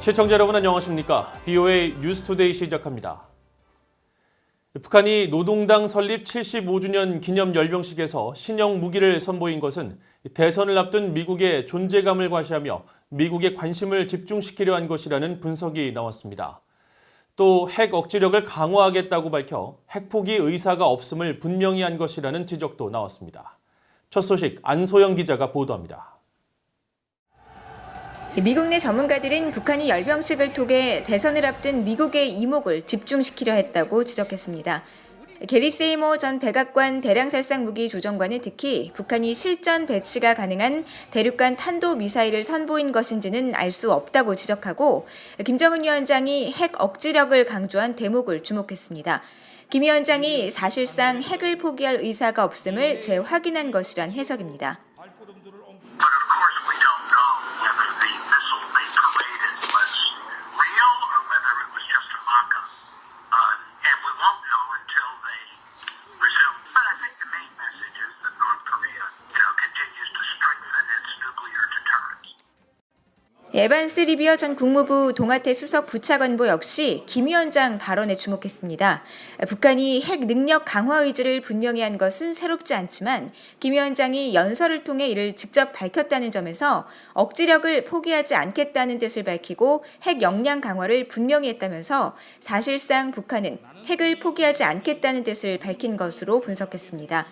시청자 여러분 안녕하십니까? VOA 뉴스투데이 시작합니다. 북한이 노동당 설립 75주년 기념 열병식에서 신형 무기를 선보인 것은 대선을 앞둔 미국의 존재감을 과시하며 미국의 관심을 집중시키려 한 것이라는 분석이 나왔습니다. 또 핵 억지력을 강화하겠다고 밝혀 핵 포기 의사가 없음을 분명히 한 것이라는 지적도 나왔습니다. 첫 소식 안소영 기자가 보도합니다. 미국 내 전문가들은 북한이 열병식을 통해 대선을 앞둔 미국의 이목을 집중시키려 했다고 지적했습니다. 게리 세이머 전 백악관 대량살상 무기 조정관은 특히 북한이 실전 배치가 가능한 대륙간 탄도미사일을 선보인 것인지는 알 수 없다고 지적하고 김정은 위원장이 핵 억지력을 강조한 대목을 주목했습니다. 김 위원장이 사실상 핵을 포기할 의사가 없음을 재확인한 것이란 해석입니다. 에반스 리비어 전 국무부 동아태 수석 부차관보 역시 김 위원장 발언에 주목했습니다. 북한이 핵 능력 강화 의지를 분명히 한 것은 새롭지 않지만 김 위원장이 연설을 통해 이를 직접 밝혔다는 점에서 억지력을 포기하지 않겠다는 뜻을 밝히고 핵 역량 강화를 분명히 했다면서 사실상 북한은 핵을 포기하지 않겠다는 뜻을 밝힌 것으로 분석했습니다.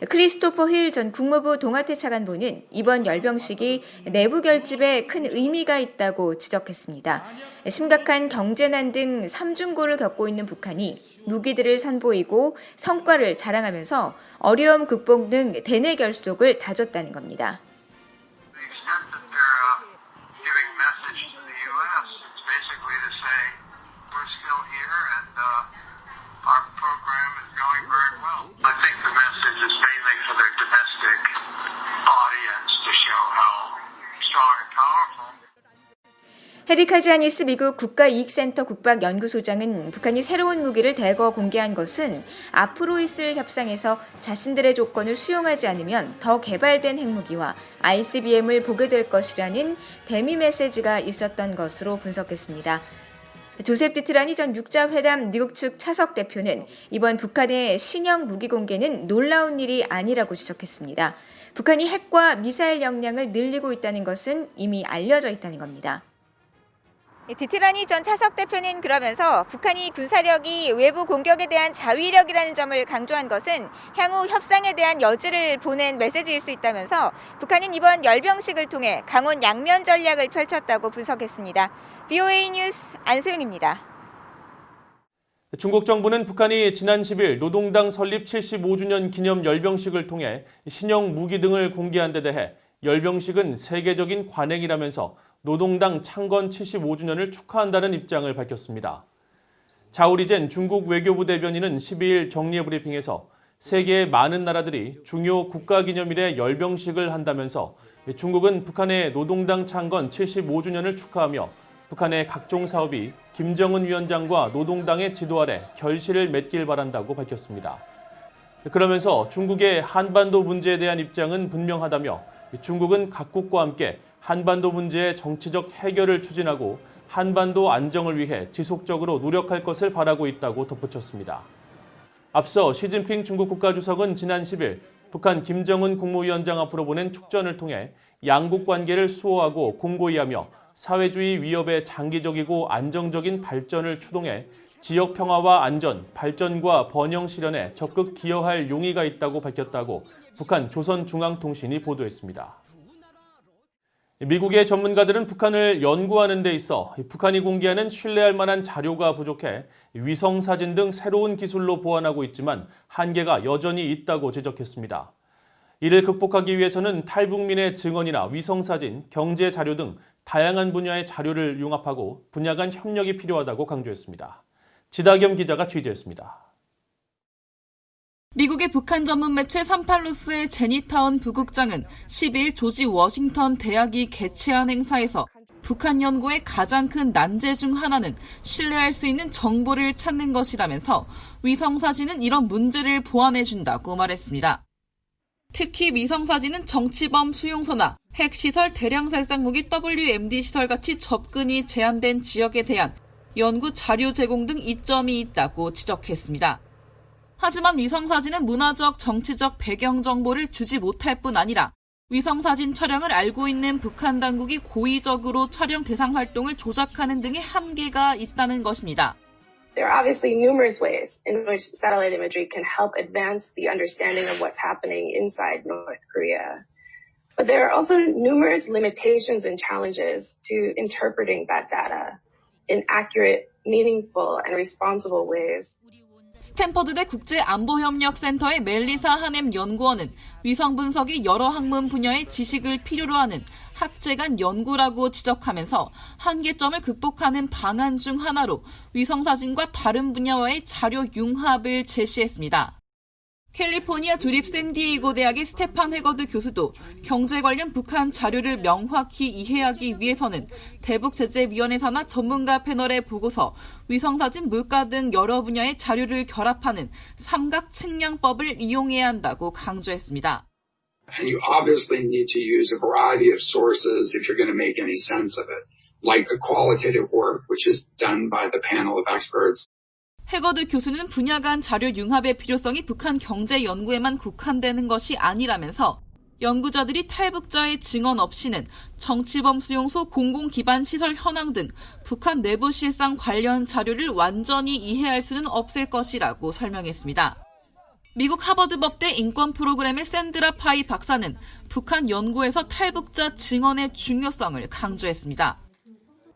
크리스토퍼 힐 전 국무부 동아태 차관보는 이번 열병식이 내부 결집에 큰 의미가 있다고 지적했습니다. 심각한 경제난 등 삼중고를 겪고 있는 북한이 무기들을 선보이고 성과를 자랑하면서 어려움 극복 등 대내 결속을 다졌다는 겁니다. 헤릭 하지아니스 미국 국가이익센터 국박연구소장은 북한이 새로운 무기를 대거 공개한 것은 앞으로 있을 협상에서 자신들의 조건을 수용하지 않으면 더 개발된 핵무기와 ICBM을 보게 될 것이라는 대미 메시지가 있었던 것으로 분석했습니다. 조셉 디트라니 전 육자회담 미국 측 차석 대표는 이번 북한의 신형 무기 공개는 놀라운 일이 아니라고 지적했습니다. 북한이 핵과 미사일 역량을 늘리고 있다는 것은 이미 알려져 있다는 겁니다. 디트라니 전 차석 대표는 그러면서 북한이 군사력이 외부 공격에 대한 자위력이라는 점을 강조한 것은 향후 협상에 대한 여지를 보낸 메시지일 수 있다면서 북한은 이번 열병식을 통해 강원 양면 전략을 펼쳤다고 분석했습니다. VOA 뉴스 안소영입니다. 중국 정부는 북한이 지난 10일 노동당 설립 75주년 기념 열병식을 통해 신형 무기 등을 공개한 데 대해 열병식은 세계적인 관행이라면서 노동당 창건 75주년을 축하한다는 입장을 밝혔습니다. 자오리젠 중국 외교부 대변인은 12일 정례 브리핑에서 세계의 많은 나라들이 중요 국가기념일에 열병식을 한다면서 중국은 북한의 노동당 창건 75주년을 축하하며 북한의 각종 사업이 김정은 위원장과 노동당의 지도 아래 결실을 맺길 바란다고 밝혔습니다. 그러면서 중국의 한반도 문제에 대한 입장은 분명하다며 중국은 각국과 함께 한반도 문제의 정치적 해결을 추진하고 한반도 안정을 위해 지속적으로 노력할 것을 바라고 있다고 덧붙였습니다. 앞서 시진핑 중국 국가주석은 지난 10일 북한 김정은 국무위원장 앞으로 보낸 축전을 통해 양국 관계를 수호하고 공고히 하며 사회주의 위협의 장기적이고 안정적인 발전을 추동해 지역 평화와 안전, 발전과 번영 실현에 적극 기여할 용의가 있다고 밝혔다고 북한 조선중앙통신이 보도했습니다. 미국의 전문가들은 북한을 연구하는 데 있어 북한이 공개하는 신뢰할 만한 자료가 부족해 위성사진 등 새로운 기술로 보완하고 있지만 한계가 여전히 있다고 지적했습니다. 이를 극복하기 위해서는 탈북민의 증언이나 위성사진, 경제자료 등 다양한 분야의 자료를 융합하고 분야 간 협력이 필요하다고 강조했습니다. 지다겸 기자가 취재했습니다. 미국의 북한 전문 매체 산팔루스의 제니타운 부국장은 10일 조지 워싱턴 대학이 개최한 행사에서 북한 연구의 가장 큰 난제 중 하나는 신뢰할 수 있는 정보를 찾는 것이라면서 위성사진은 이런 문제를 보완해준다고 말했습니다. 특히 위성사진은 정치범 수용소나 핵시설 대량 살상무기 WMD 시설같이 접근이 제한된 지역에 대한 연구 자료 제공 등 이점이 있다고 지적했습니다. 하지만 위성사진은 문화적, 정치적 배경 정보를 주지 못할 뿐 아니라 위성사진 촬영을 알고 있는 북한 당국이 고의적으로 촬영 대상 활동을 조작하는 등의 한계가 있다는 것입니다. There are obviously numerous ways in which satellite imagery can help advance the understanding of what's happening inside North Korea. But there are also numerous limitations and challenges to interpreting that data in accurate, meaningful, and responsible ways. 스탠퍼드대 국제안보협력센터의 멜리사 하넴 연구원은 위성 분석이 여러 학문 분야의 지식을 필요로 하는 학제 간 연구라고 지적하면서 한계점을 극복하는 방안 중 하나로 위성사진과 다른 분야와의 자료 융합을 제시했습니다. 캘리포니아 주립 샌디에이고 대학의 스테판 해거드 교수도 경제 관련 북한 자료를 명확히 이해하기 위해서는 대북제재위원회 산하 전문가 패널의 보고서, 위성사진, 물가 등 여러 분야의 자료를 결합하는 삼각측량법을 이용해야 한다고 강조했습니다. And you obviously need to use a variety of sources if you're going to make any sense of it, like the qualitative work which is done by the panel of experts. 해거드 교수는 분야 간 자료 융합의 필요성이 북한 경제 연구에만 국한되는 것이 아니라면서 연구자들이 탈북자의 증언 없이는 정치범 수용소 공공기반 시설 현황 등 북한 내부 실상 관련 자료를 완전히 이해할 수는 없을 것이라고 설명했습니다. 미국 하버드 법대 인권 프로그램의 샌드라 파이 박사는 북한 연구에서 탈북자 증언의 중요성을 강조했습니다.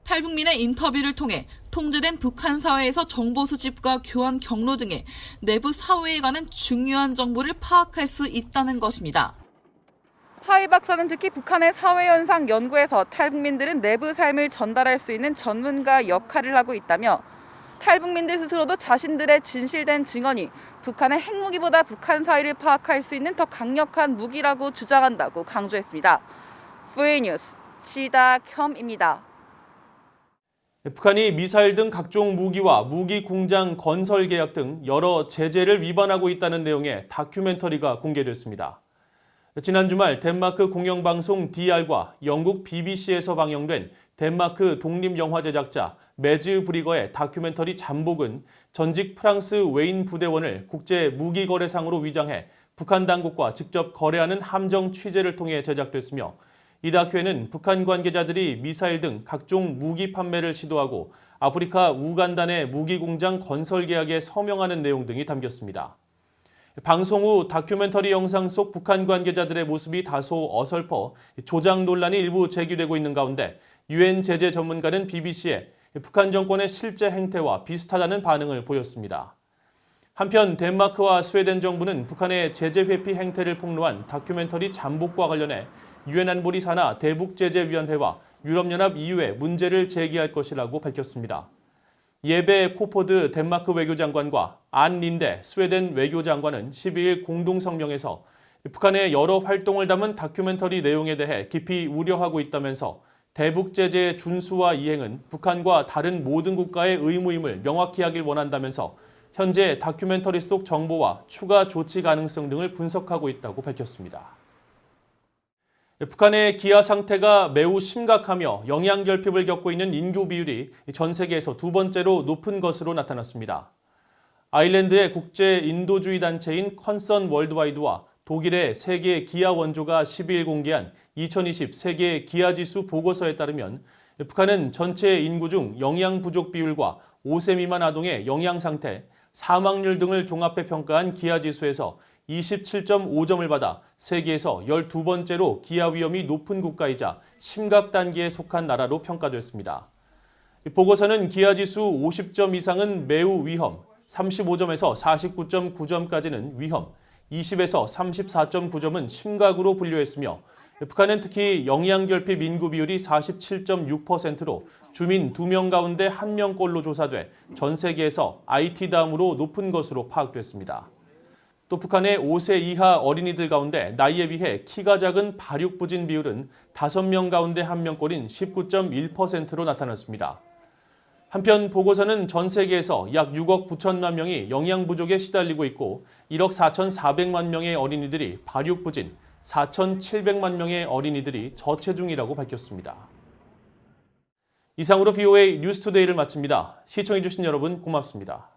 탈북민의 인터뷰를 통해 통제된 북한 사회에서 정보 수집과 교환 경로 등의 내부 사회에 관한 중요한 정보를 파악할 수 있다는 것입니다. 파이 박사는 특히 북한의 사회 현상 연구에서 탈북민들은 내부 삶을 전달할 수 있는 전문가 역할을 하고 있다며 탈북민들 스스로도 자신들의 진실된 증언이 북한의 핵무기보다 북한 사회를 파악할 수 있는 더 강력한 무기라고 주장한다고 강조했습니다. VN뉴스 지다켬입니다. 북한이 미사일 등 각종 무기와 무기 공장 건설 계약 등 여러 제재를 위반하고 있다는 내용의 다큐멘터리가 공개됐습니다. 지난 주말 덴마크 공영방송 DR과 영국 BBC에서 방영된 덴마크 독립영화 제작자 매즈 브리거의 다큐멘터리 잠복은 전직 프랑스 웨인 부대원을 국제 무기거래상으로 위장해 북한 당국과 직접 거래하는 함정 취재를 통해 제작됐으며 이 다큐에는 북한 관계자들이 미사일 등 각종 무기 판매를 시도하고 아프리카 우간다 내 무기 공장 건설 계약에 서명하는 내용 등이 담겼습니다. 방송 후 다큐멘터리 영상 속 북한 관계자들의 모습이 다소 어설퍼 조작 논란이 일부 제기되고 있는 가운데 유엔 제재 전문가는 BBC에 북한 정권의 실제 행태와 비슷하다는 반응을 보였습니다. 한편 덴마크와 스웨덴 정부는 북한의 제재 회피 행태를 폭로한 다큐멘터리 잠복과 관련해 유엔 안보리 산하 대북제재위원회와 유럽연합 EU에 문제를 제기할 것이라고 밝혔습니다. 예베 코포드 덴마크 외교장관과 안 린데 스웨덴 외교장관은 12일 공동성명에서 북한의 여러 활동을 담은 다큐멘터리 내용에 대해 깊이 우려하고 있다면서 대북제재의 준수와 이행은 북한과 다른 모든 국가의 의무임을 명확히 하길 원한다면서 현재 다큐멘터리 속 정보와 추가 조치 가능성 등을 분석하고 있다고 밝혔습니다. 북한의 기아 상태가 매우 심각하며 영양결핍을 겪고 있는 인구 비율이 전 세계에서 두 번째로 높은 것으로 나타났습니다. 아일랜드의 국제 인도주의 단체인 컨선 월드와이드와 독일의 세계 기아 원조가 12일 공개한 2020 세계 기아 지수 보고서에 따르면 북한은 전체 인구 중 영양 부족 비율과 5세 미만 아동의 영양 상태, 사망률 등을 종합해 평가한 기아 지수에서 27.5점을 받아 세계에서 12번째로 기아 위험이 높은 국가이자 심각 단계에 속한 나라로 평가됐습니다. 보고서는 기아 지수 50점 이상은 매우 위험, 35점에서 49.9점까지는 위험, 20에서 34.9점은 심각으로 분류했으며 북한은 특히 영양결핍 인구 비율이 47.6%로 주민 2명 가운데 1명꼴로 조사돼 전 세계에서 IT 다음으로 높은 것으로 파악됐습니다. 또 북한의 5세 이하 어린이들 가운데 나이에 비해 키가 작은 발육부진 비율은 5명 가운데 1명꼴인 19.1%로 나타났습니다. 한편 보고서는 전 세계에서 약 6억 9천만 명이 영양 부족에 시달리고 있고 1억 4,400만 명의 어린이들이 발육 부진, 4,700만 명의 어린이들이 저체중이라고 밝혔습니다. 이상으로 VOA 뉴스투데이를 마칩니다. 시청해주신 여러분 고맙습니다.